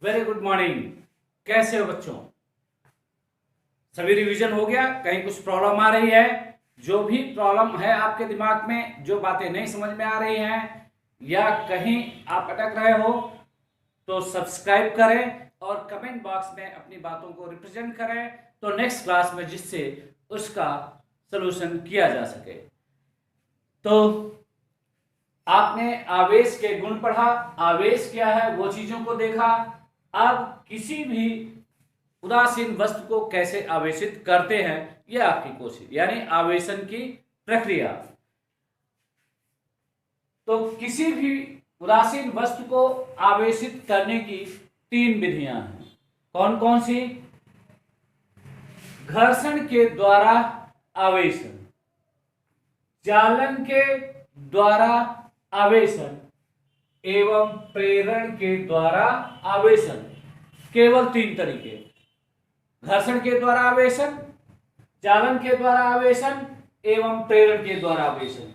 Very good morning. कैसे हो बच्चों? सभी रिवीजन हो गया? कहीं कुछ प्रॉब्लम आ रही है? जो भी प्रॉब्लम है आपके दिमाग में, जो बातें नहीं समझ में आ रही हैं या कहीं आप अटक रहे हो, तो सब्सक्राइब करें और कमेंट बॉक्स में अपनी बातों को रिप्रेजेंट करें, तो नेक्स्ट क्लास में जिससे उसका सलूशन किया जा सके। तो आपने आवेश के गुण पढ़ा, आवेश क्या है वो चीजों को देखा। अब किसी भी उदासीन वस्तु को कैसे आवेशित करते हैं, यह आपकी कोशिश, यानी आवेशन की प्रक्रिया। तो किसी भी उदासीन वस्तु को आवेशित करने की 3 विधियां हैं। कौन कौन सी? घर्षण के द्वारा आवेशन, चालन के द्वारा आवेशन एवं प्रेरण के द्वारा आवेशन। केवल 3 तरीके: घर्षण के द्वारा आवेशन, चालन के द्वारा आवेशन एवं प्रेरण के द्वारा आवेशन।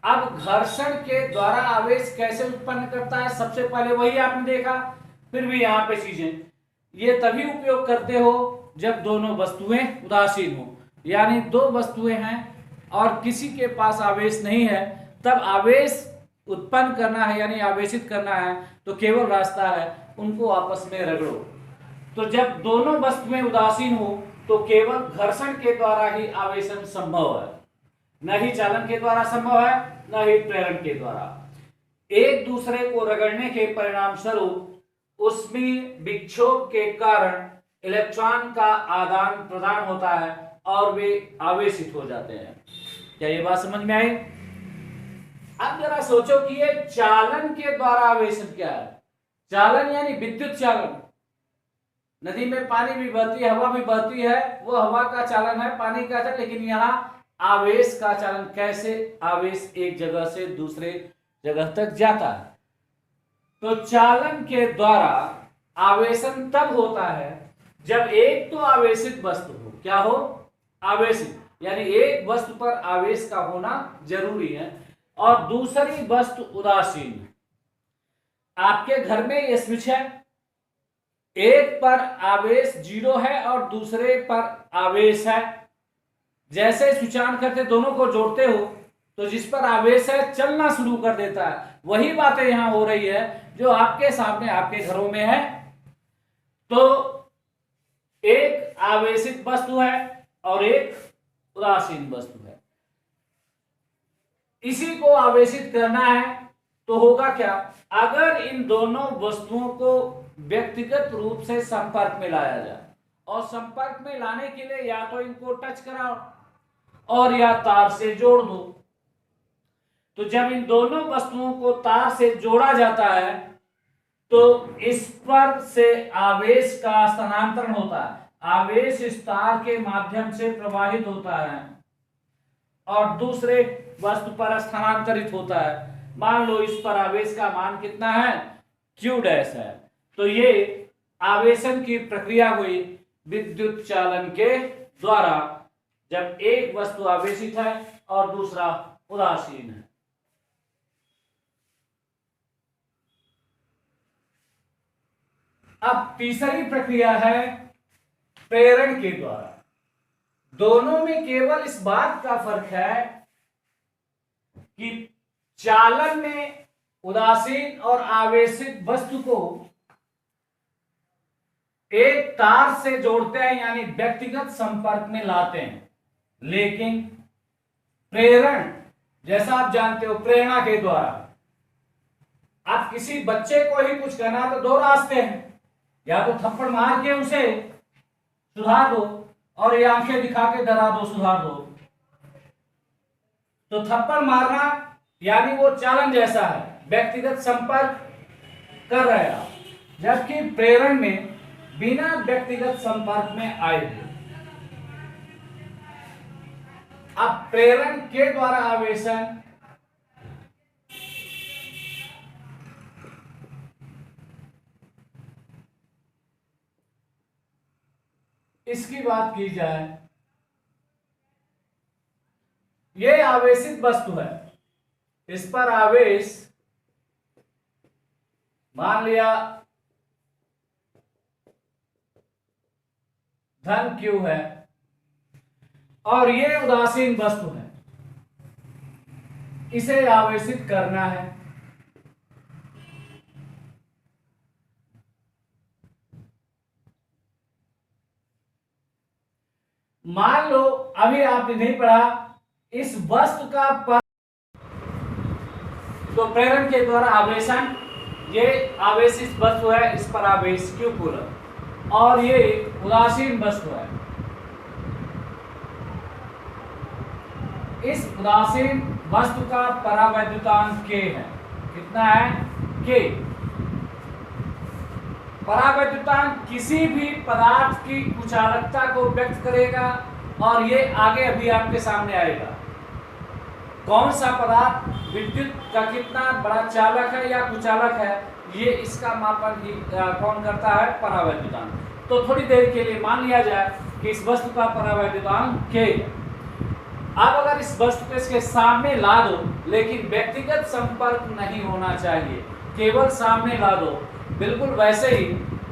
अब घर्षण के द्वारा आवेश कैसे उत्पन्न करता है, सबसे पहले वही आपने देखा। फिर भी यहां पे चीजें ये तभी उपयोग करते हो जब दोनों वस्तुएं उदासीन हो, यानी दो वस्तुएं हैं और किसी के पास आवेश नहीं है, तब आवेश उत्पन्न करना है यानी आवेशित करना है, तो केवल रास्ता है उनको आपस में रगड़ो। तो जब दोनों वस्तुएं उदासीन हो तो केवल घर्षण के द्वारा ही आवेशन संभव है, न ही चालन के द्वारा संभव है, न ही प्रेरण के द्वारा। एक दूसरे को रगड़ने के परिणाम स्वरूप उसमें विक्षोभ के कारण इलेक्ट्रॉन का आदान प्रदान होता है और वे आवेशित हो जाते हैं। क्या ये बात समझ में आई? अब जरा सोचो कि ये चालन के द्वारा आवेशन क्या है। चालन यानी विद्युत चालन। नदी में पानी भी बहती है, हवा भी बहती है, वो हवा का चालन है, पानी का चालन। लेकिन यहाँ आवेश का चालन कैसे? आवेश एक जगह से दूसरे जगह तक जाता है। तो चालन के द्वारा आवेशन तब होता है जब एक तो आवेशित वस्तु हो। क्या हो? आवेशित, यानी एक वस्तु पर आवेश का होना जरूरी है, और दूसरी वस्तु उदासीन। आपके घर में ये स्विच है, एक पर आवेश 0 है और दूसरे पर आवेश है। जैसे स्विच ऑन करते दोनों को जोड़ते हो तो जिस पर आवेश है चलना शुरू कर देता है। वही बातें यहां हो रही है जो आपके सामने आपके घरों में है। तो एक आवेशित वस्तु है और एक उदासीन वस्तु है। इसी को आवेशित करना है तो होगा क्या? अगर इन दोनों वस्तुओं को व्यक्तिगत रूप से संपर्क में लाया जाए, और संपर्क में लाने के लिए या तो इनको टच कराओ और या तार से जोड़ दो। तो जब इन दोनों वस्तुओं को तार से जोड़ा जाता है तो इस पर से आवेश का स्थानांतरण होता है। आवेश इस तार के माध्यम से प्रवाहित होता है और दूसरे वस्तु पर स्थानांतरित होता है। मान लो इस पर आवेश का मान कितना है? Q' है। तो ये आवेशन की प्रक्रिया हुई विद्युत चालन के द्वारा, जब एक वस्तु आवेशित है और दूसरा उदासीन है। अब तीसरी प्रक्रिया है प्रेरण के द्वारा। दोनों में केवल इस बात का फर्क है कि चालन में उदासीन और आवेशित वस्तु को एक तार से जोड़ते हैं यानी व्यक्तिगत संपर्क में लाते हैं। लेकिन प्रेरण, जैसा आप जानते हो, प्रेरणा के द्वारा आप किसी बच्चे को ही कुछ कहना तो 2 रास्ते हैं, या तो थप्पड़ मार के उसे सुधार दो और ये आंखें दिखा के डरा दो, सुधार दो। तो थप्पड़ मारना यानी वो चालन जैसा है, व्यक्तिगत संपर्क कर रहे हैं, जबकि प्रेरण में बिना व्यक्तिगत संपर्क में आए हुए। अब प्रेरण के द्वारा आवेशन इसकी बात की जाए, यह आवेशित वस्तु है, इस पर आवेश मान लिया धन Q है और ये उदासीन वस्तु है, इसे आवेशित करना है। मान लो अभी आपने नहीं पढ़ा, इस वस्तु का तो प्रेरण के द्वारा आवेशन, ये आवेशित वस्तु है, इस पर आवेश Q कूलम, और ये उदासीन वस्तु है, इस उदासीन वस्तु का परावैद्युतांक K है। कितना है? K। परावैद्युतांक किसी भी पदार्थ की कुचालकता को व्यक्त करेगा और ये आगे अभी आपके सामने आएगा। कौन सा पदार्थ विद्युत का कितना बड़ा चालक है या कुचालक है, ये इसका मापन ही कौन करता है? परावैद्युतांक। तो थोड़ी देर के लिए मान लिया जाए कि इस वस्तु का परावैद्युतांक K है। अब अगर इस वस्तु को इसके सामने ला दो, लेकिन व्यक्तिगत संपर्क नहीं होना चाहिए, केवल सामने ला दो, बिल्कुल वैसे ही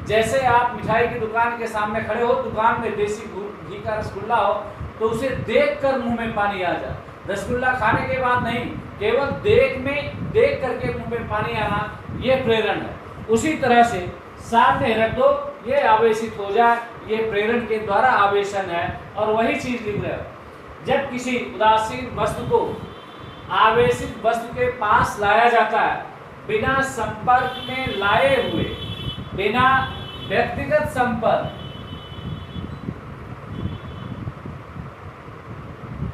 जैसे आप मिठाई की दुकान के सामने खड़े हो, दुकान में देसी घी का रसगुल्ला हो तो उसे देखकर मुंह में पानी आ जाए। रसगुल्ला खाने के बाद नहीं, केवल देख करके मुंह में पानी आना, ये प्रेरण है। उसी तरह से सामने रख दो, ये आवेशित हो जाए, ये प्रेरण के द्वारा आवेशन है। और वही चीज लिख रहे हो, जब किसी उदासीन वस्तु को आवेशित वस्तु के पास लाया जाता है, बिना संपर्क में लाए हुए, बिना व्यक्तिगत संपर्क,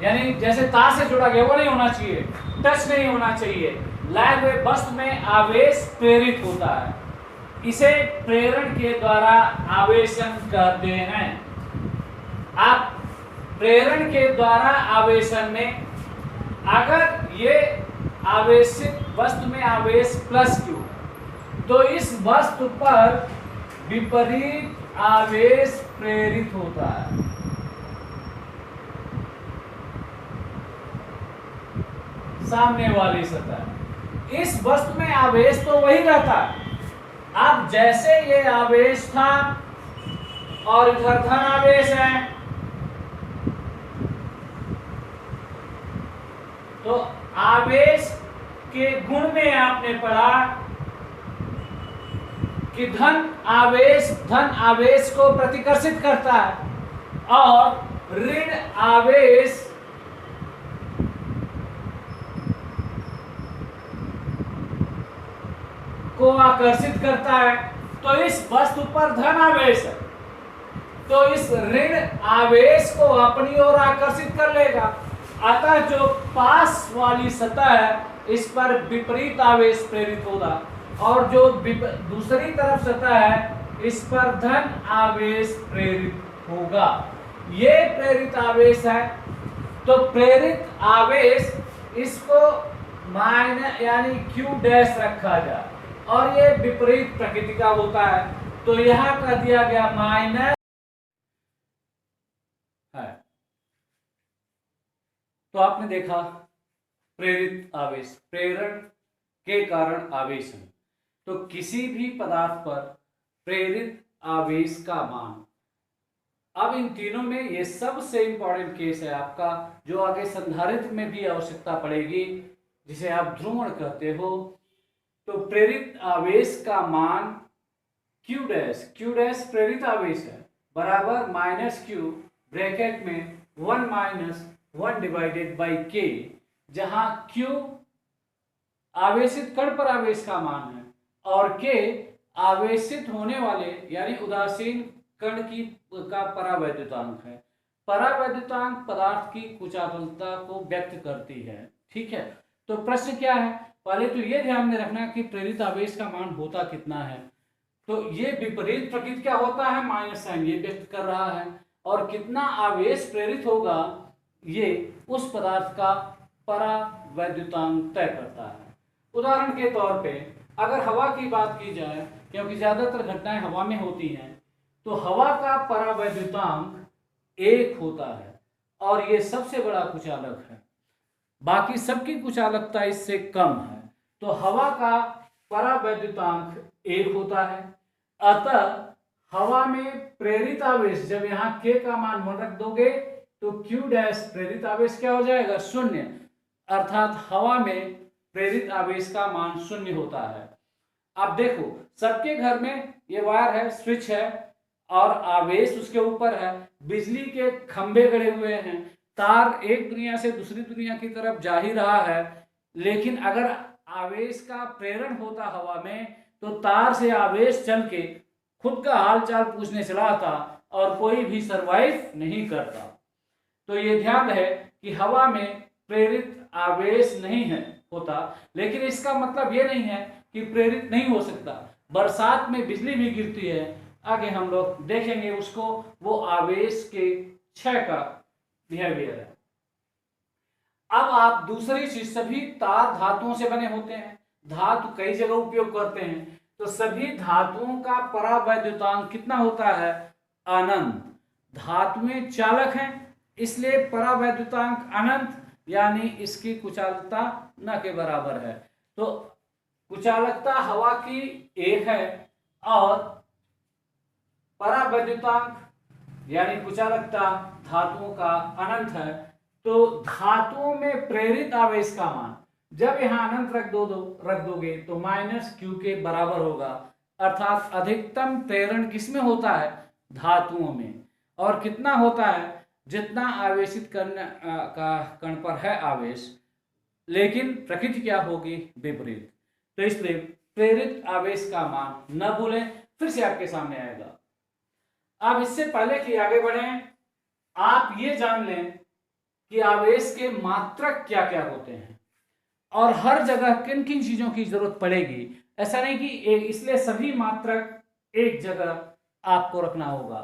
यानी जैसे तार से जुड़ा गया वो नहीं होना चाहिए, टच नहीं होना चाहिए, लाए हुए वस्तु में आवेश प्रेरित होता है, इसे प्रेरण के द्वारा आवेशन कहते हैं। आप प्रेरण के द्वारा आवेशन में अगर ये आवेशित वस्तु में आवेश प्लस Q, तो इस वस्तु पर विपरीत आवेश प्रेरित होता है। सामने वाली सतह, इस वस्तु में आवेश तो वही रहता है। अब जैसे ये आवेश था और इधर धन आवेश है, तो आवेश के गुण में आपने पढ़ा कि धन आवेश को प्रतिकर्षित करता है और ऋण आवेश को आकर्षित करता है। तो इस वस्तु पर धन आवेश है, तो इस ऋण आवेश को अपनी ओर आकर्षित कर लेगा। अतः जो पास वाली सतह है, इस पर विपरीत आवेश प्रेरित होगा, और जो दूसरी तरफ सतह है, इस पर धन आवेश प्रेरित होगा। ये प्रेरित आवेश है, तो प्रेरित आवेश इसको माइनस यानी Q डैश रखा जाए, और ये विपरीत प्रकृति का होता है, तो यहां कर दिया गया माइनस है। तो आपने देखा प्रेरित आवेश, प्रेरण के कारण आवेशन। तो किसी भी पदार्थ पर प्रेरित आवेश का मान, अब इन तीनों में ये सबसे इंपॉर्टेंट केस है आपका, जो आगे संधारित्र में भी आवश्यकता पड़ेगी, जिसे आप ध्रुवण कहते हो। तो प्रेरित आवेश का मान Q डैश प्रेरित आवेश है, बराबर माइनस Q ब्रैकेट में 1 माइनस 1 डिवाइडेड बाई K, जहां Q आवेशित कण पर आवेश का मान है और K आवेशित होने वाले यानी उदासीन कण का परावैद्युतांक है। परावैद्युतांक पदार्थ की कुचालकता को व्यक्त करती है। ठीक है, तो प्रश्न क्या है? पहले तो ये ध्यान में रखना कि प्रेरित आवेश का मान होता कितना है। तो ये विपरीत प्रकृति क्या होता है, माइनस साइन ये व्यक्त कर रहा है, और कितना आवेश प्रेरित होगा ये उस पदार्थ का परावैद्युतांक तय करता है। उदाहरण के तौर पे अगर हवा की बात की जाए, क्योंकि ज्यादातर घटनाएं हवा में होती हैं, तो हवा का परावैद्युतांक 1 होता है और ये सबसे बड़ा कुचालक है, बाकी सबकी कुचालकता इससे कम है। तो हवा का परावैद्युतांक 1 होता है, अतः हवा में प्रेरित आवेश, जब यहाँ k का मान 1 रख दोगे तो q डैश प्रेरित आवेश क्या हो जाएगा, शून्य। अर्थात हवा में प्रेरित आवेश का मान शून्य होता है। अब देखो सबके घर में ये वायर है, स्विच है और आवेश उसके ऊपर है, बिजली के खंभे गड़े हुए हैं, तार एक दुनिया से दूसरी दुनिया की तरफ जा ही रहा है। लेकिन अगर आवेश का प्रेरण होता हवा में तो तार से आवेश चल के खुद का हालचाल पूछने चला आता और कोई भी सरवाइव नहीं करता। तो ये ध्यान है कि हवा में प्रेरित आवेश नहीं है होता, लेकिन इसका मतलब ये नहीं है कि प्रेरित नहीं हो सकता। बरसात में बिजली भी गिरती है, आगे हम लोग देखेंगे उसको, वो आवेश के क्षय का बिहेवियर है। अब आप दूसरी चीज, सभी तार धातुओं से बने होते हैं, धातु कई जगह उपयोग करते हैं, तो सभी धातुओं का परावैद्युतांक कितना होता है, अनंत। धातुएं चालक हैं इसलिए परावैद्युतांक अनंत, यानी इसकी कुचालकता न के बराबर है। तो कुचालकता हवा की 1 है और परावैद्युतांक यानी कुचालकता धातुओं का अनंत है। तो धातुओं में प्रेरित आवेश का मान जब यहां अनंत रख दोगे तो -q के बराबर होगा। अर्थात अधिकतम प्रेरण किसमें होता है, धातुओं में। और कितना होता है, जितना आवेशित करने का कण पर है आवेश, लेकिन प्रकृति क्या होगी, विपरीत। तो इसलिए प्रेरित आवेश का मान न भूलें, फिर से आपके सामने आएगा। अब इससे पहले कि आगे बढ़ें, आप ये जान लें कि आवेश के मात्रक क्या क्या होते हैं और हर जगह किन किन चीजों की जरूरत पड़ेगी। ऐसा नहीं कि इसलिए सभी मात्रक एक जगह आपको रखना होगा।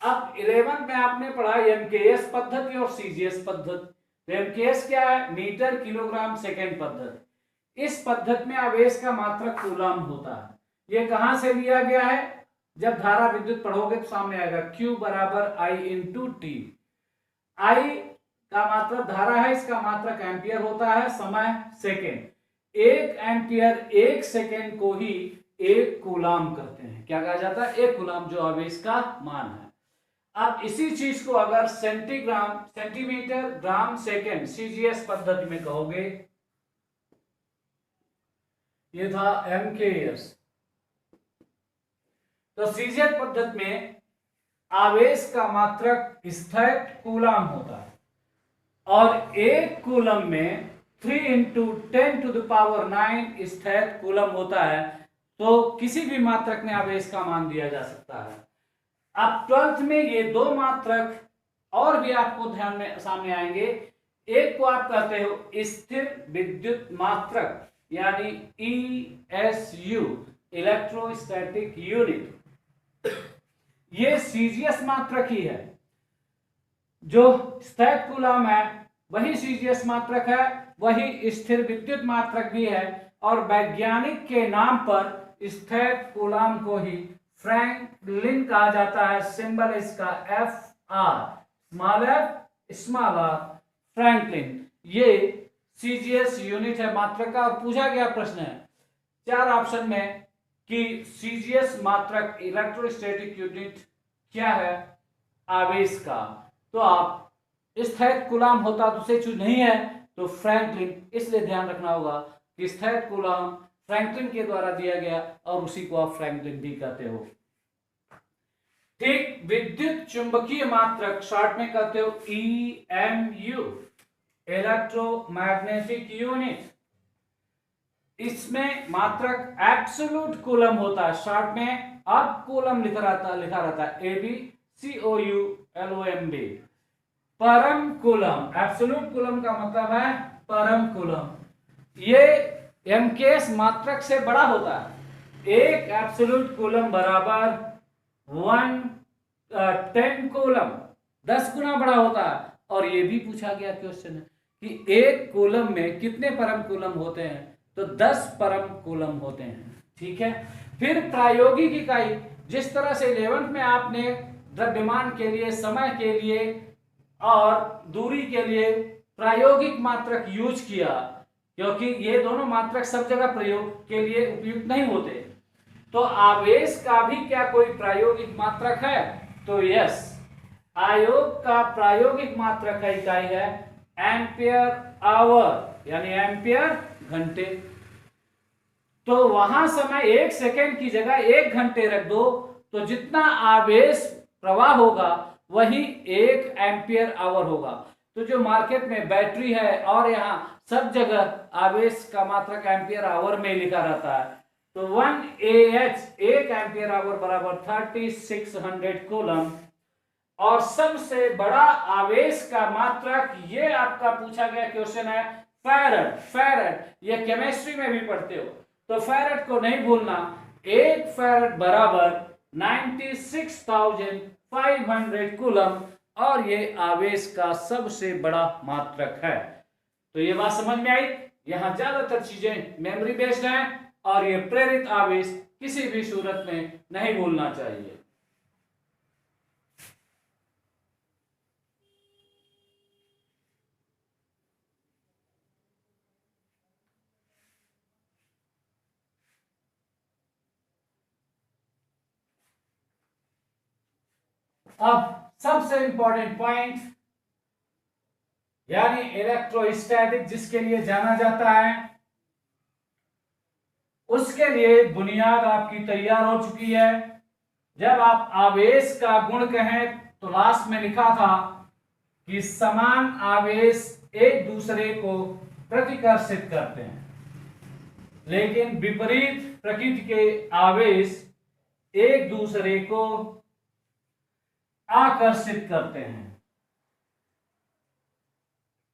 अब 11th में आपने पढ़ा एमकेएस पद्धति और सीजीएस पद्धति। एमकेएस क्या है, मीटर किलोग्राम सेकेंड पद्धति। इस पद्धति में आवेश का मात्रक कूलम होता है। ये कहां से लिया गया है, जब धारा विद्युत पढ़ोगे तो सामने आएगा, Q बराबर I इंटू टी। I का मात्रक धारा है, इसका मात्रक एम्पियर होता है, समय सेकेंड। 1 एम्पियर 1 सेकेंड को ही 1 कूलाम करते हैं। क्या कहा जाता है, 1 कूलाम, जो आवेश का मान है। अब इसी चीज को अगर सेंटीमीटर ग्राम सेकेंड सीजीएस पद्धति में कहोगे, ये था एमकेएस। तो सीजीएस पद्धति में आवेश का मात्रक स्थैतिक कूलाम होता है और 1 कूलम में 3 इंटू 10⁹ स्थैतिक कूलम होता है। तो किसी भी मात्रक में आवेश का मान दिया जा सकता है। अब 12th में ये 2 मात्रक और भी आपको ध्यान में सामने आएंगे। एक को आप कहते हो स्थिर विद्युत मात्रक यानी ESU, इलेक्ट्रोस्टैटिक यूनिट। ये सीजीएस मात्रक ही है, जो स्थैतिक कूलम है वही सीजीएस मात्रक है, वही स्थिर विद्युत मात्रक भी है। और वैज्ञानिक के नाम पर स्थैतिक कूलम को ही फ्रैंकलिन कहा जाता है। सिंबल इसका FR, small f small r, Franklin. ये सीजीएस यूनिट है मात्रक का। और पूछा गया प्रश्न है 4 ऑप्शन में कि सीजीएस मात्रक इलेक्ट्रोस्टैटिक यूनिट क्या है आवेश का, तो आप स्थैतिक कूलम होता तो उसे चूज नहीं है तो फ्रैंकलिन। इसलिए ध्यान रखना होगा कि स्थैतिक कूलम फ्रैंकलिन के द्वारा दिया गया और उसी को आप फ्रैंकलिन भी कहते हो। ठीक, विद्युत चुंबकीय मात्रक शॉर्ट में कहते हो EMU, इलेक्ट्रोमैग्नेटिक यूनिट। इसमें मात्रक एब्सोल्यूट कूलम होता है, शॉर्ट में अब कूलम लिखा रहता है ABCOULOMB। परम कूलम, एब्सोल्यूट कूलम का मतलब है परम कूलम। ये एमकेएस मात्रक से बड़ा होता है। 1 एब्सोल्यूट कूलम बराबर 10 कूलम, 10 गुना बड़ा होता है। और ये भी पूछा गया क्वेश्चन कि 1 कूलम में कितने परम कूलम होते हैं, तो 10 परम कूलम होते हैं। ठीक है, फिर प्रायोगिक इकाई, जिस तरह से 11th में आपने द्रव्यमान के लिए, समय के लिए और दूरी के लिए प्रायोगिक मात्रक यूज किया, क्योंकि ये दोनों मात्रक सब जगह प्रयोग के लिए उपयुक्त नहीं होते। तो आवेश का भी क्या कोई प्रायोगिक मात्रक है? तो यस, आयोग का प्रायोगिक मात्रक का इकाई है एम्पियर आवर, यानी एम्पियर घंटे। तो वहां समय 1 सेकेंड की जगह 1 घंटे रख दो, तो जितना आवेश प्रवाह होगा वही 1 एम्पियर आवर होगा। तो जो मार्केट में बैटरी है और यहाँ सब जगह आवेश का मात्रक एम्पियर आवर में लिखा रहता है, तो 1 AH 1 एम्पियर आवर बराबर 3600 कूलम। और सबसे बड़ा आवेश का मात्रक, ये आपका पूछा गया क्वेश्चन है, फैरड। फैरड ये केमिस्ट्री में भी पढ़ते हो, तो फैरड को नहीं भूलना। 1 फैरड बराबर 96,500 कूलम, और ये आवेश का सबसे बड़ा मात्रक है। तो ये बात समझ में आई। यहां ज्यादातर चीजें मेमोरी बेस्ड हैं, और ये प्रेरित आवेश किसी भी सूरत में नहीं भूलना चाहिए। अब सबसे इंपॉर्टेंट पॉइंट, यानी इलेक्ट्रोस्टैटिक जिसके लिए जाना जाता है, उसके लिए बुनियाद आपकी तैयार हो चुकी है। जब आप आवेश का गुण कहें तो लास्ट में लिखा था कि समान आवेश एक दूसरे को प्रतिकर्षित करते हैं, लेकिन विपरीत प्रकृति के आवेश एक दूसरे को आकर्षित करते हैं।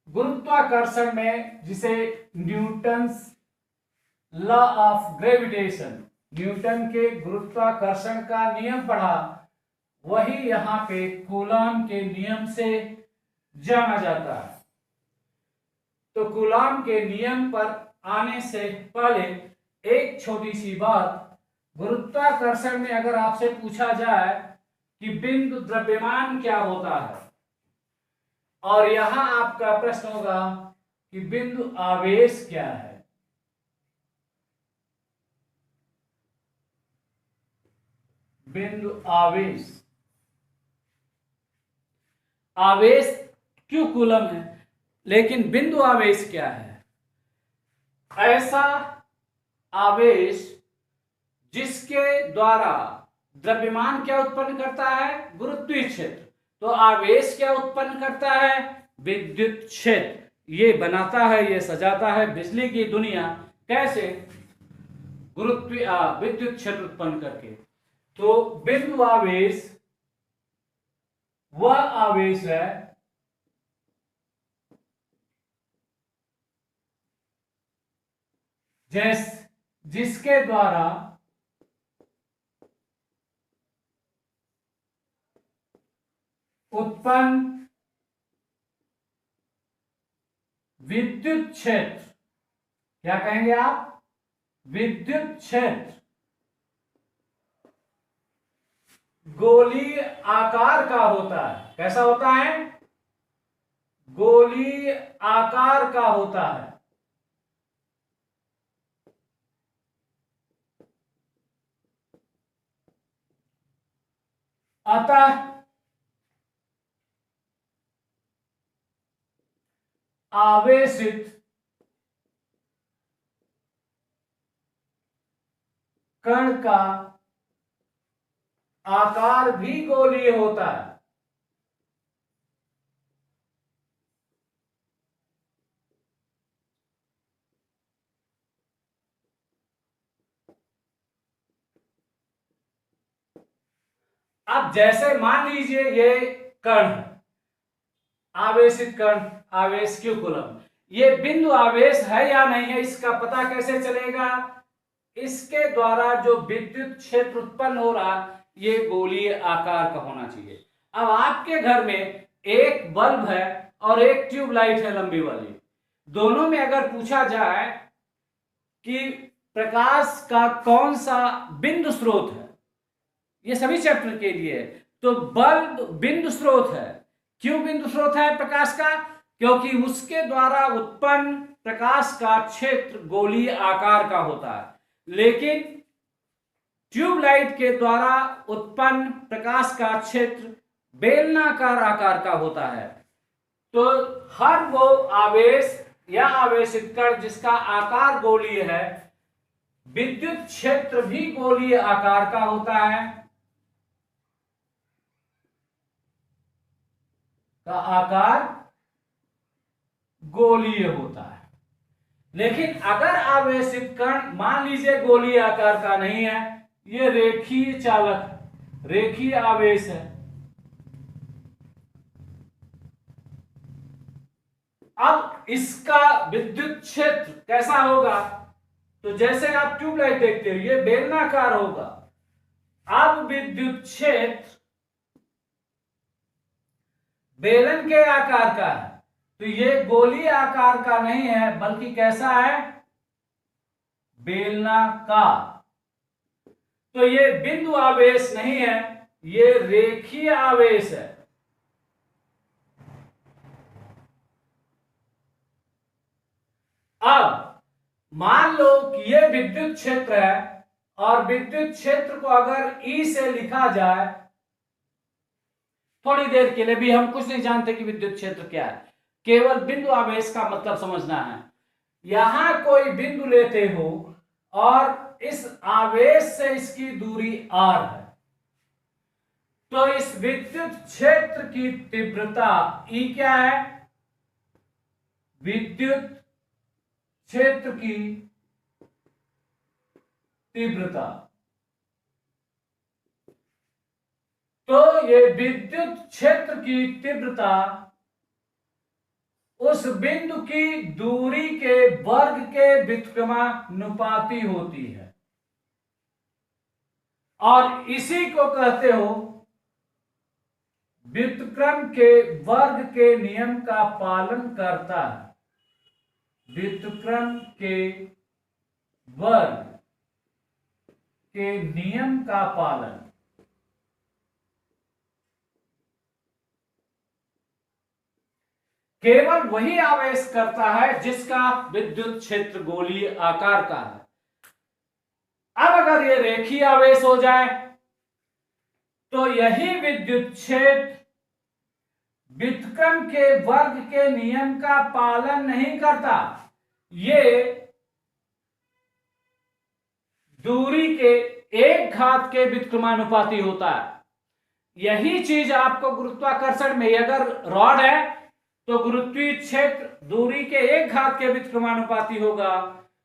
गुरुत्वाकर्षण में, जिसे Newton's law of gravitation, Newton के गुरुत्वाकर्षण का नियम पढ़ा, वही यहां पे कूलॉम के नियम से जाना जाता है। तो कूलॉम के नियम पर आने से पहले एक छोटी सी बात, गुरुत्वाकर्षण में अगर आपसे पूछा जाए कि बिंदु द्रव्यमान क्या होता है, और यहां आपका प्रश्न होगा कि बिंदु आवेश क्या है। बिंदु आवेश, आवेश क्यों कूलम है, लेकिन बिंदु आवेश क्या है? ऐसा आवेश जिसके द्वारा द्रव्यमान क्या उत्पन्न करता है? गुरुत्वीय क्षेत्र। तो आवेश क्या उत्पन्न करता है? विद्युत क्षेत्र। ये बनाता है, ये सजाता है बिजली की दुनिया। कैसे? गुरुत्वीय विद्युत क्षेत्र उत्पन्न करके। तो बिंदु आवेश वह आवेश है जिसके द्वारा उत्पन्न विद्युत क्षेत्र, क्या कहेंगे आप? विद्युत क्षेत्र गोलीय आकार का होता है। कैसा होता है? गोलीय आकार का होता है। अतः आवेशित कण का आकार भी गोलीय होता है। अब जैसे मान लीजिए ये कण है, आवेशित कण, आवेश क्यों कूलम, ये बिंदु आवेश है या नहीं है, इसका पता कैसे चलेगा? इसके द्वारा जो विद्युत क्षेत्र उत्पन्न हो रहा, ये गोलीय आकार का होना चाहिए। अब आपके घर में एक बल्ब है और एक ट्यूबलाइट है लंबी वाली, दोनों में अगर पूछा जाए कि प्रकाश का कौन सा बिंदु स्रोत है, ये सभी चैप्टर के लिए है, तो बल्ब बिंदु स्रोत है। क्यों बिंदु स्रोत है प्रकाश का? क्योंकि उसके द्वारा उत्पन्न प्रकाश का क्षेत्र गोलीय आकार का होता है। लेकिन ट्यूबलाइट के द्वारा उत्पन्न प्रकाश का क्षेत्र बेलनाकार आकार का होता है। तो हर वो आवेश या आवेशित कण जिसका आकार गोलीय है, विद्युत क्षेत्र भी गोलीय आकार का होता है, का आकार गोलीय होता है। लेकिन अगर आवेशित कण मान लीजिए गोलीय आकार का नहीं है, ये रेखीय चालक, रेखीय आवेश है, अब इसका विद्युत क्षेत्र कैसा होगा? तो जैसे आप ट्यूबलाइट देखते हो ये बेलनाकार होगा। अब विद्युत क्षेत्र बेलन के आकार का है, तो ये गोलीय आकार का नहीं है बल्कि कैसा है? बेलनाकार। तो ये बिंदु आवेश नहीं है, ये रेखीय आवेश है। अब मान लो कि ये विद्युत क्षेत्र है और विद्युत क्षेत्र को अगर E से लिखा जाए, थोड़ी देर के लिए भी हम कुछ नहीं जानते कि विद्युत क्षेत्र क्या है, केवल बिंदु आवेश का मतलब समझना है। यहां कोई बिंदु लेते हो और इस आवेश से इसकी दूरी r है, तो इस विद्युत क्षेत्र की तीव्रता E क्या है? विद्युत क्षेत्र की तीव्रता। तो ये विद्युत क्षेत्र की तीव्रता उस बिंदु की दूरी के वर्ग के व्युत्क्रमानुपाती होती है और इसी को कहते हो व्युत्क्रम के वर्ग के नियम का पालन करता है। व्युत्क्रम के वर्ग के नियम का पालन। केवल वही आवेश करता है जिसका विद्युत क्षेत्र गोलीय आकार का है। अब अगर ये रेखीय आवेश हो जाए तो यही विद्युत क्षेत्र व्युत्क्रम के वर्ग के नियम का पालन नहीं करता, ये दूरी के एक घात के व्युत्क्रमानुपाती होता है। यही चीज आपको गुरुत्वाकर्षण में, अगर रॉड है तो गुरुत्वीय क्षेत्र दूरी के एक घात के व्युत्क्रमानुपाती होगा,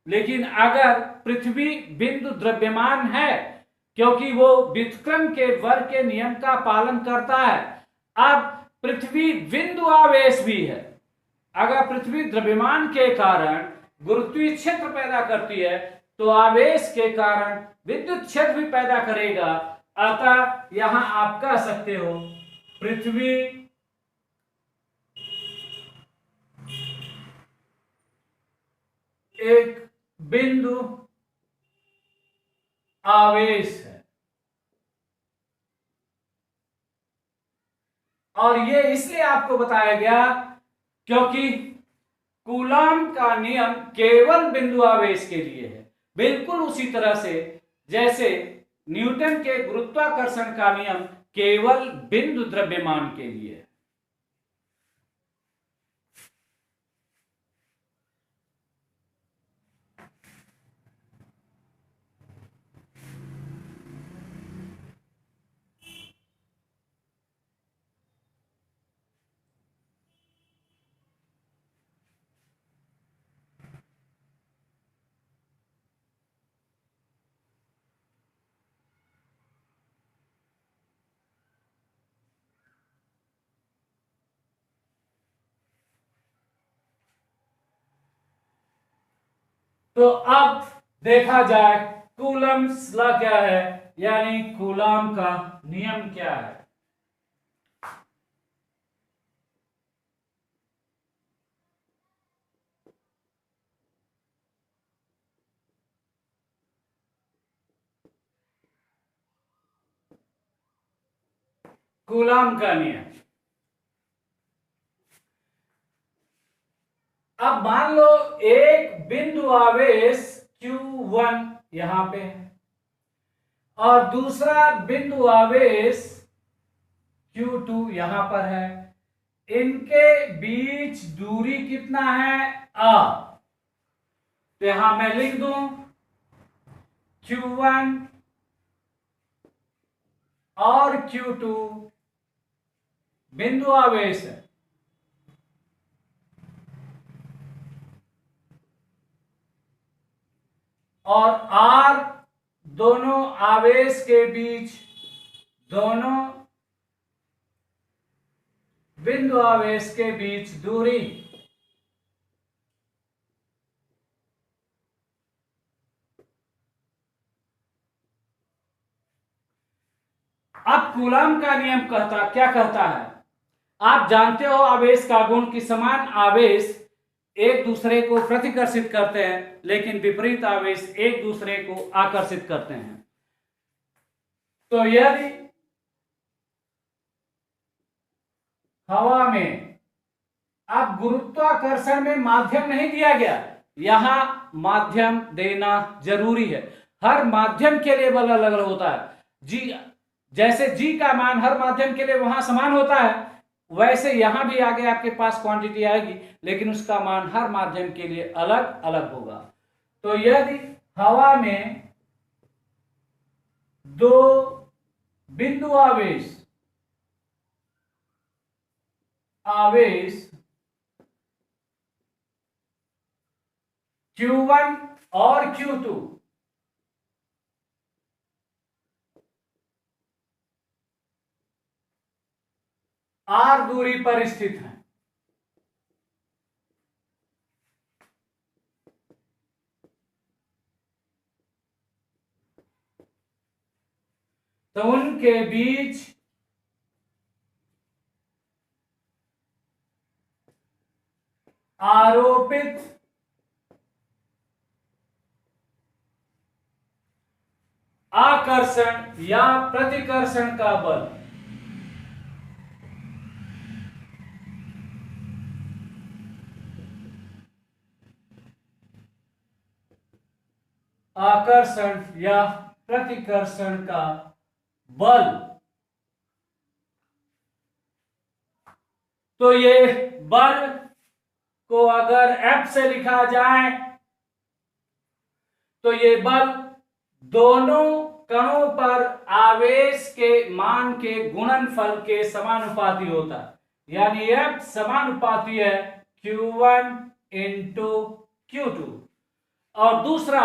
लेकिन अगर पृथ्वी बिंदु द्रव्यमान है, क्योंकि वो व्युत्क्रम के वर्ग के नियम का पालन करता है। अब पृथ्वी बिंदु आवेश भी है, अगर पृथ्वी द्रव्यमान के कारण गुरुत्वीय क्षेत्र पैदा करती है तो आवेश के कारण विद्युत क्षेत्र भी पैदा करेगा। अतः यहां आप कह सकते हो पृथ्वी एक बिंदु आवेश है और ये इसलिए आपको बताया गया क्योंकि कूलॉम का नियम केवल बिंदु आवेश के लिए है, बिल्कुल उसी तरह से जैसे न्यूटन के गुरुत्वाकर्षण का नियम केवल बिंदु द्रव्यमान के लिए है। तो अब देखा जाए कूलम्स लॉ क्या है, यानी कूलॉम का नियम क्या है। कूलॉम का नियम, अब मान लो एक बिंदु आवेश Q1 यहां पे है और दूसरा बिंदु आवेश Q2 यहां पर है। इनके बीच दूरी कितना है? r। तो यहां मैं लिख दूं Q1 और Q2 बिंदु आवेश है, और R दोनों आवेश के बीच, दोनों बिंदु आवेश के बीच दूरी। अब कूलॉम का नियम क्या कहता है? आप जानते हो आवेश का गुण कि समान आवेश एक दूसरे को प्रतिकर्षित करते हैं, लेकिन विपरीत आवेश एक दूसरे को आकर्षित करते हैं। तो यदि हवा में, अब गुरुत्वाकर्षण में माध्यम नहीं दिया गया, यहां माध्यम देना जरूरी है। हर माध्यम के लिए बल अलग अलग होता है। जी, जैसे जी का मान हर माध्यम के लिए वहां समान होता है, वैसे यहां भी आगे आपके पास क्वांटिटी आएगी, लेकिन उसका मान हर माध्यम के लिए अलग अलग होगा। तो यदि हवा में दो बिंदु आवेश Q1 और Q2 r दूरी पर स्थित है, तो उनके बीच आरोपित आकर्षण या प्रतिकर्षण का बल आकर्षण या प्रतिकर्षण का बल, तो ये बल को अगर F से लिखा जाए तो ये बल दोनों कणों पर आवेश के मान के गुणनफल के समानुपाती होता है, यानी F समानुपाती है Q1 इंटू Q2। और दूसरा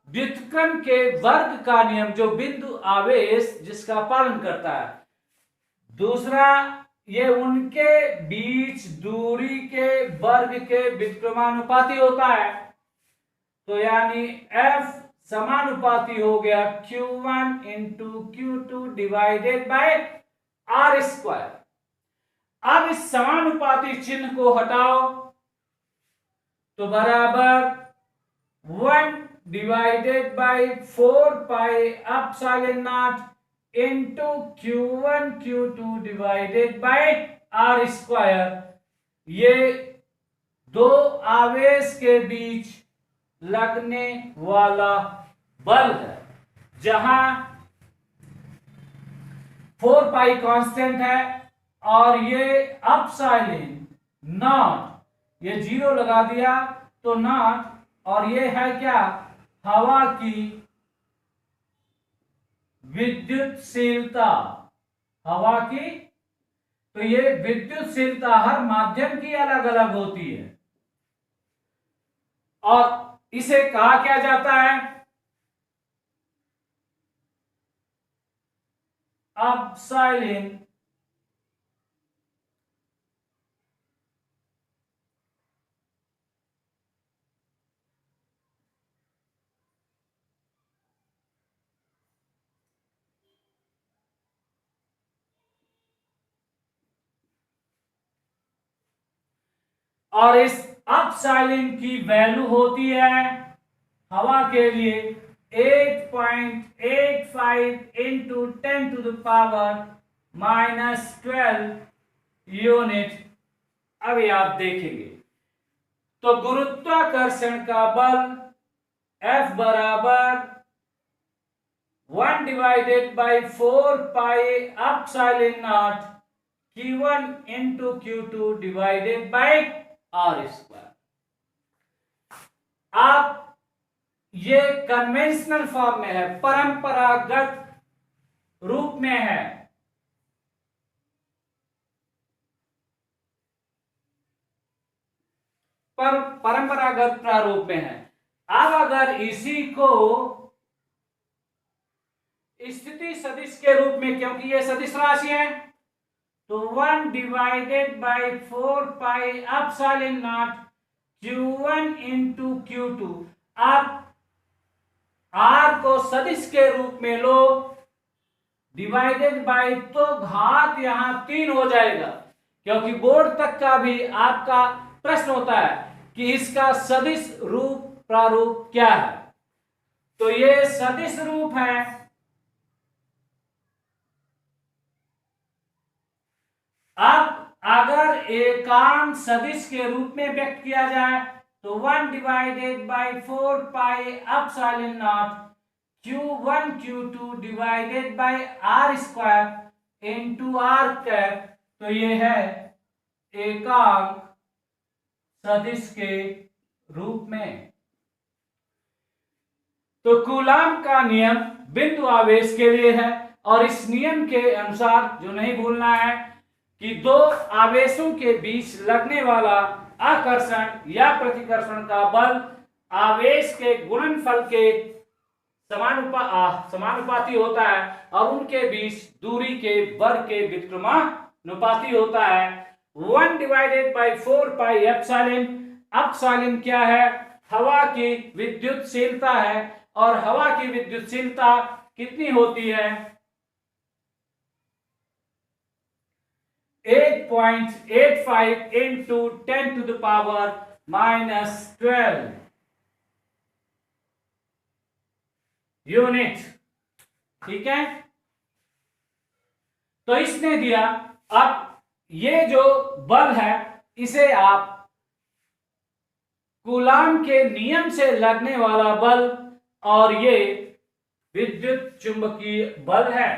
व्युत्क्रम के वर्ग का नियम, जो बिंदु आवेश जिसका पालन करता है। दूसरा, ये उनके बीच दूरी के वर्ग के व्युत्क्रमानुपाती होता है, तो यानी F समानुपाती हो गया Q1 into Q2 divided by R square. अब इस समानुपाती चिन्ह को हटाओ तो बराबर 1 divided by 4 pi epsilon not into Q1 Q2 divided by R square. ये दो आवेश के बीच लगने वाला बल है, जहां 4 पाई कांस्टेंट है और ये एप्सिलॉन नॉट, ये 0 लगा दिया तो नॉट, और ये है क्या? हवा की विद्युतशीलता, हवा की। तो ये विद्युतशीलता हर माध्यम की अलग अलग होती है, और इसे कहा क्या जाता है? एप्सिलॉन और इस एप्सिलॉन की वैल्यू होती है हवा के लिए 8.85 into 10 to the power -12 unit. अभी आप देखेंगे तो गुरुत्वाकर्षण का बल F बराबर 1 divided by 4 pi epsilon not Q1 into Q2 divided by R square. आप ये कन्वेंशनल फॉर्म में है, परंपरागत रूप में है, पर परंपरागत प्रारूप में है। अब अगर इसी को स्थिति सदिश के रूप में, क्योंकि ये सदिश राशि है, तो 1 divided by 4 pi epsilon not Q1 into Q2। आप R को सदिश के रूप में लो, डिवाइडेड बाई, तो घात यहां 3 हो जाएगा, क्योंकि बोर्ड तक का भी आपका प्रश्न होता है कि इसका सदिश रूप प्रारूप क्या है। तो ये सदिश रूप है। अब अगर एकांक सदिश के रूप में व्यक्त किया जाए तो 1 divided by 4 pi epsilon not Q1 Q2 divided by R square into R cap, तो ये है एकांक सदिश के रूप में। तो कूलाम का नियम बिंदु आवेश के लिए है, और इस नियम के अनुसार जो नहीं भूलना है कि दो आवेशों के बीच लगने वाला आकर्षण या प्रतिकर्षण का बल आवेश के गुणनफल के समानुपाती होता है, और उनके बीच दूरी के वर्ग के व्युत्क्रमानुपाती होता है। 1 divided by 4 pi epsilon, epsilon क्या है? हवा की विद्युतशीलता है, और हवा की विद्युतशीलता कितनी होती है? 8.85 into 10 to the power -12 unit. ठीक है, तो इसने दिया। अब ये जो बल है इसे आप कूलाम के नियम से लगने वाला बल, और ये विद्युत चुंबकीय बल है।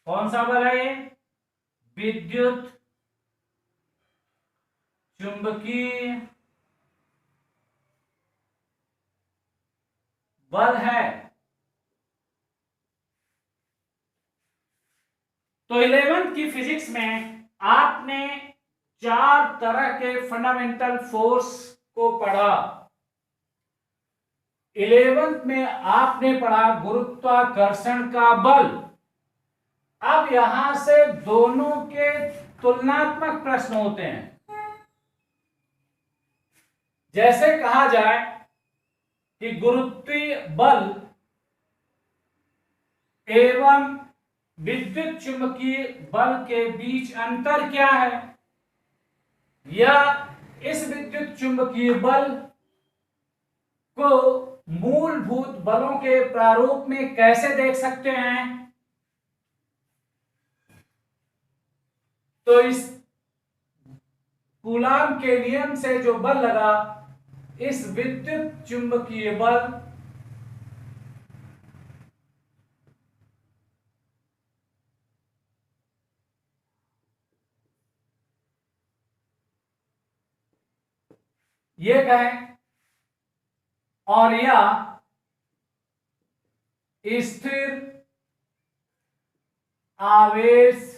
कौन सा बल है ये? विद्युत चुंबकीय बल है। तो 11th की फिजिक्स में आपने 4 तरह के फंडामेंटल फोर्स को पढ़ा। 11th में आपने पढ़ा गुरुत्वाकर्षण का बल। अब यहां से दोनों के तुलनात्मक प्रश्न होते हैं। जैसे कहा जाए कि गुरुत्वीय बल एवं विद्युत चुंबकीय बल के बीच अंतर क्या है, या इस विद्युत चुंबकीय बल को मूलभूत बलों के प्रारूप में कैसे देख सकते हैं। तो इस कूलाम के नियम से जो बल लगा, इस विद्युत चुंबकीय बल ये कहें, और या स्थिर आवेश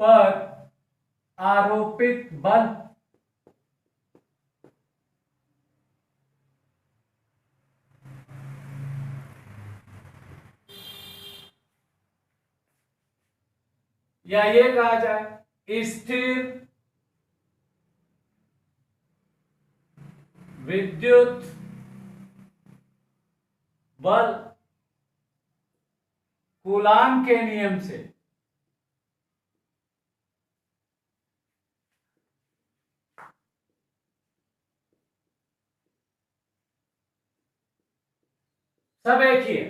पर आरोपित बल या ये कहा जाए स्थिर विद्युत बल कूलाम के नियम से सब एक ही है।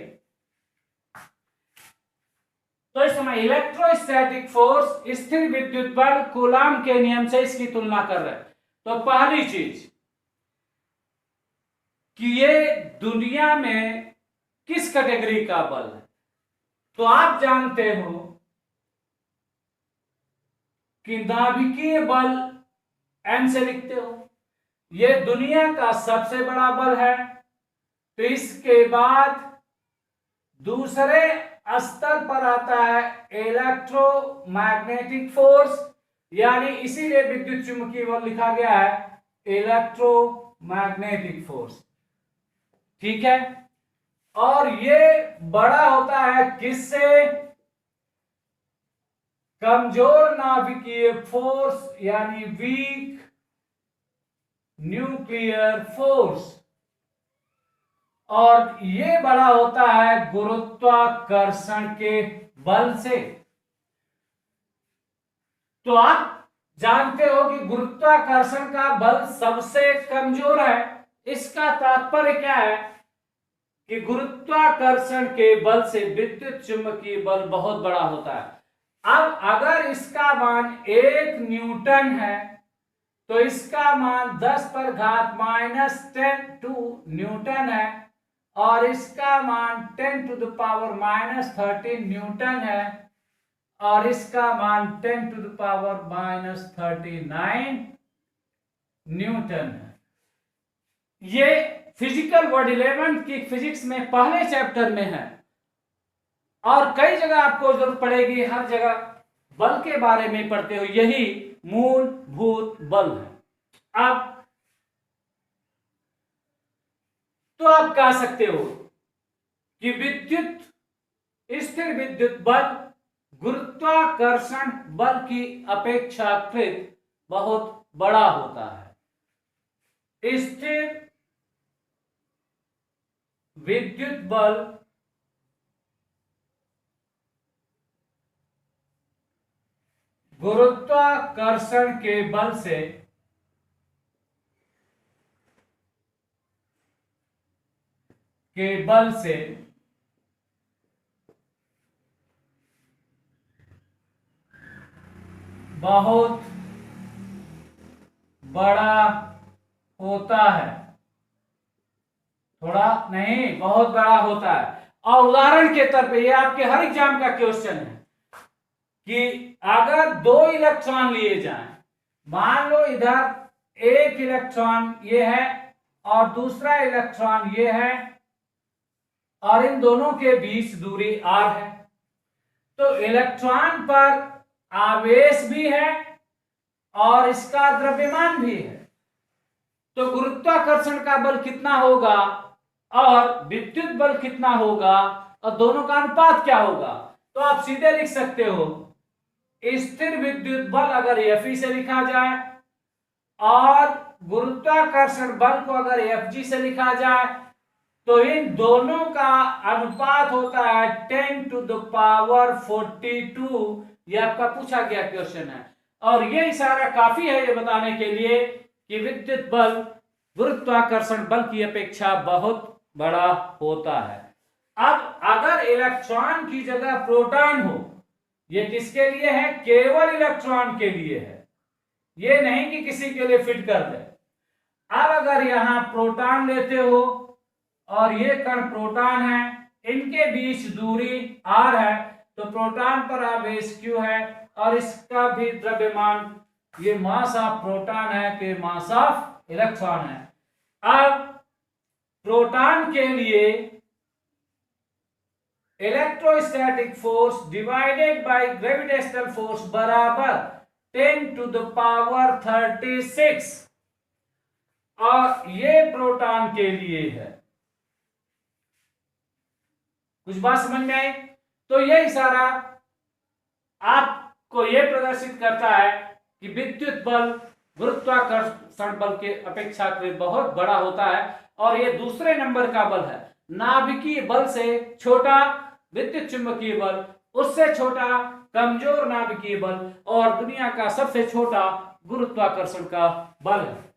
तो इस समय इलेक्ट्रोस्टैटिक फोर्स स्थिर विद्युत बल कूलाम के नियम से इसकी तुलना कर रहे हैं। तो पहली चीज, कि ये दुनिया में किस कैटेगरी का बल है। तो आप जानते हो कि नाभिकीय बल एम से लिखते हो, ये दुनिया का सबसे बड़ा बल है। तो इसके बाद दूसरे स्तर पर आता है इलेक्ट्रोमैग्नेटिक फोर्स, यानी इसीलिए विद्युत चुंबकीय बल लिखा गया है इलेक्ट्रोमैग्नेटिक फोर्स। ठीक है, और ये बड़ा होता है किससे? कमजोर नाभिकीय फोर्स यानी वीक न्यूक्लियर फोर्स, और ये बड़ा होता है गुरुत्वाकर्षण के बल से। तो आप जानते हो कि गुरुत्वाकर्षण का बल सबसे कमजोर है। इसका तात्पर्य क्या है कि गुरुत्वाकर्षण के बल से विद्युत चुंबकीय बल बहुत बड़ा होता है। अब अगर इसका मान 1 न्यूटन है तो इसका मान 10⁻⁻⁰ न्यूटन है, और इसका मान 10⁻⁻13 न्यूटन है, और इसका मान 10⁻⁻39 न्यूटन है। ये फिजिकल वर्ड 11 की फिजिक्स में पहले चैप्टर में है, और कई जगह आपको जरूरत पड़ेगी, हर जगह बल के बारे में पढ़ते हो। यही मूलभूत बल है। अब तो आप कह सकते हो कि स्थिर विद्युत बल गुरुत्वाकर्षण बल की अपेक्षाकृत बहुत बड़ा होता है। स्थिर विद्युत बल गुरुत्वाकर्षण के बल से बहुत बड़ा होता है। थोड़ा नहीं, बहुत बड़ा होता है। और उदाहरण के तौर पे ये आपके हर एग्जाम का क्वेश्चन है कि अगर 2 इलेक्ट्रॉन लिए जाएं, मान लो इधर एक इलेक्ट्रॉन ये है और दूसरा इलेक्ट्रॉन ये है, और इन दोनों के बीच दूरी r है, तो इलेक्ट्रॉन पर आवेश भी है और इसका द्रव्यमान भी है। तो गुरुत्वाकर्षण का बल कितना होगा और विद्युत बल कितना होगा, और दोनों का अनुपात क्या होगा? तो आप सीधे लिख सकते हो, स्थिर विद्युत बल अगर Fe से लिखा जाए और गुरुत्वाकर्षण बल को अगर Fg से लिखा जाए, तो इन दोनों का अनुपात होता है 10⁻42। यह आपका पूछा गया क्वेश्चन है, और यह इशारा काफी है ये बताने के लिए कि विद्युत बल गुरुत्वाकर्षण बल की अपेक्षा बहुत बड़ा होता है। अब अगर इलेक्ट्रॉन की जगह प्रोटॉन हो, ये किसके लिए है? केवल इलेक्ट्रॉन के लिए है, ये नहीं कि किसी के लिए फिट कर दे। अब अगर यहां प्रोटॉन लेते हो और ये कण प्रोटॉन है, इनके बीच दूरी r है, तो प्रोटॉन पर आवेश q है और इसका भी द्रव्यमान, ये मास ऑफ प्रोटॉन है कि मास ऑफ इलेक्ट्रॉन है। अब प्रोटॉन के लिए electrostatic force divided by gravitational force बराबर 10⁻36, और ये प्रोटॉन के लिए है। कुछ बात समझ में आई? तो यह इशारा आपको यह प्रदर्शित करता है कि विद्युत बल गुरुत्वाकर्षण बल के अपेक्षाकृत बहुत बड़ा होता है, और यह दूसरे नंबर का बल है। नाभिकीय बल से छोटा विद्युत चुंबकीय बल, उससे छोटा कमजोर नाभिकीय बल, और दुनिया का सबसे छोटा गुरुत्वाकर्षण का बल है।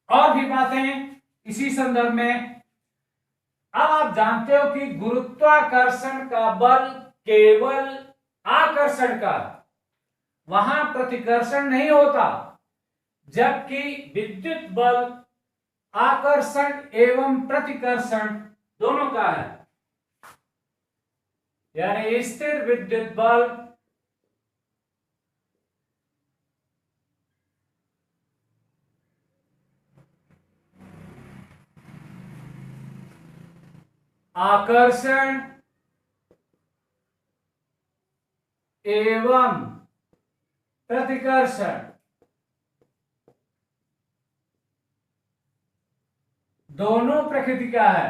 और भी बातें इसी संदर्भ में। अब आप जानते हो कि गुरुत्वाकर्षण का बल केवल आकर्षण का, वहां प्रतिकर्षण नहीं होता, जबकि विद्युत बल आकर्षण एवं प्रतिकर्षण दोनों का है। यानी स्थिर विद्युत बल आकर्षण एवं प्रतिकर्षण दोनों प्रकृति का है।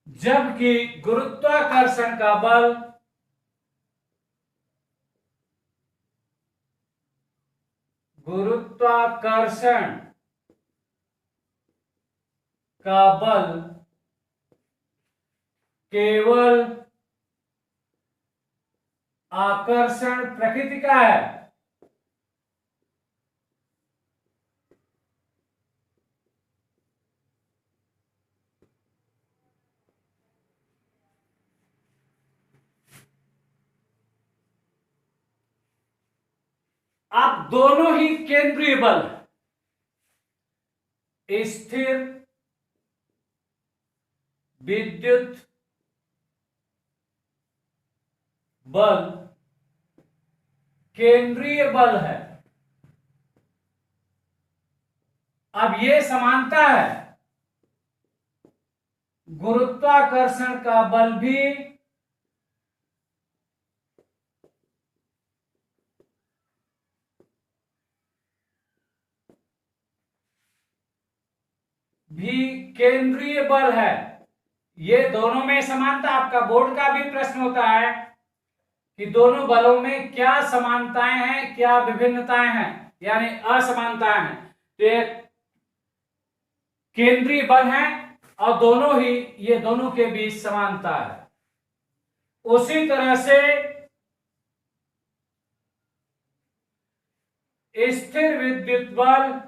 जबकि गुरुत्वाकर्षण का बल गुरुत्वाकर्षण का बल केवल आकर्षण प्रकृति का है। अब दोनों ही केंद्रीय बल स्थिर विद्युत बल केंद्रीय बल है। अब ये समानता है, गुरुत्वाकर्षण का बल भी केंद्रीय बल है। ये दोनों में समानता, आपका बोर्ड का भी प्रश्न होता है कि दोनों बलों में क्या समानताएं हैं, क्या विभिन्नताएं हैं, यानी असमानताएं हैं। तो ये केंद्रीय बल हैं और दोनों ही, ये दोनों के बीच समानता है। उसी तरह से स्थिर विद्युत बल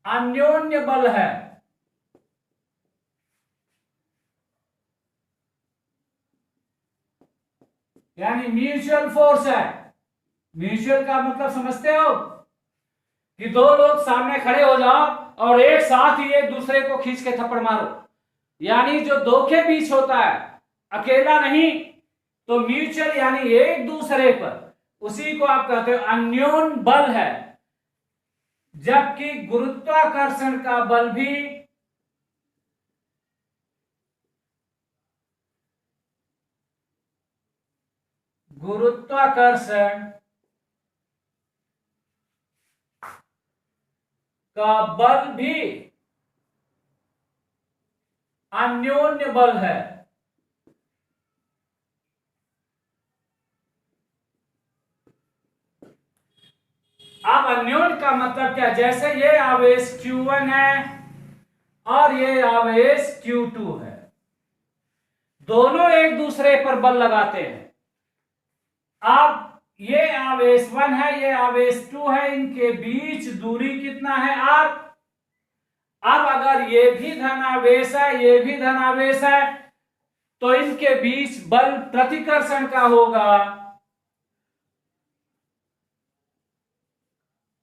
अन्योन्य बल है। यानी म्यूचुअल फोर्स है। म्यूचुअल का मतलब समझते हो कि दो लोग सामने खड़े हो जाओ और एक साथ ही एक दूसरे को खींच के थप्पड़ मारो, यानी जो दो के बीच होता है, अकेला नहीं, तो म्यूचुअल यानी एक दूसरे पर, उसी को आप कहते हो अन्योन बल है। जबकि गुरुत्वाकर्षण का बल भी गुरुत्वाकर्षण का बल भी अन्योन्य बल है। अब अन्योन्य का मतलब क्या? जैसे ये आवेश Q1 है और ये आवेश Q2 है, दोनों एक दूसरे पर बल लगाते हैं। अब ये आवेश 1 है, ये आवेश 2 है, इनके बीच दूरी कितना है? r। अब अगर ये भी धनावेश है, ये भी धनावेश है, तो इनके बीच बल प्रतिकर्षण का होगा,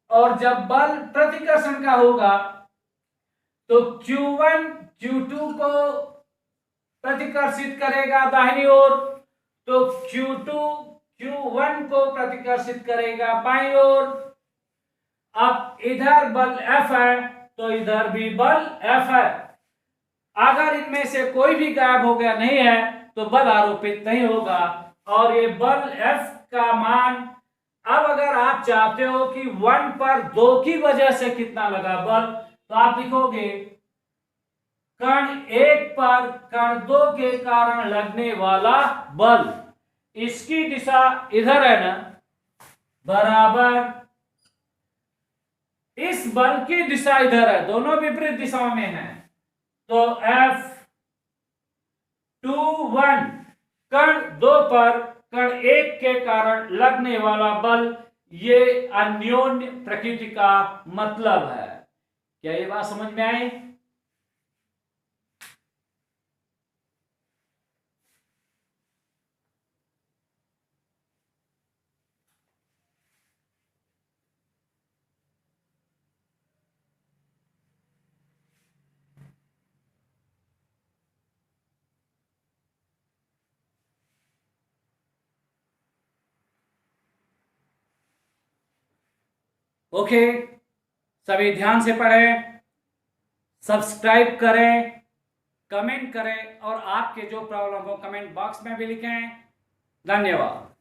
और जब बल प्रतिकर्षण का होगा तो Q1 Q2 को प्रतिकर्षित करेगा दाहिनी ओर, तो Q2 Q1 को प्रतिकर्षित करेगा बाईं ओर। अब इधर बल F है तो इधर भी बल F है। अगर इनमें से कोई भी गायब हो गया नहीं है तो बल आरोपित नहीं होगा, और ये बल F का मान, अब अगर आप चाहते हो कि 1 पर 2 की वजह से कितना लगा बल, तो आप लिखोगे कण 1 पर कण 2 के कारण लगने वाला बल, इसकी दिशा इधर है ना, बराबर इस बल की दिशा इधर है, दोनों विपरीत दिशाओं में है, तो F21 कण 2 पर कण 1 के कारण लगने वाला बल ये अन्योन्य प्रकृति का मतलब है। क्या ये बात समझ में आई? ओके, सभी ध्यान से पढ़ें, सब्सक्राइब करें, कमेंट करें और आपके जो प्रॉब्लम हो कमेंट बॉक्स में भी लिखें। धन्यवाद।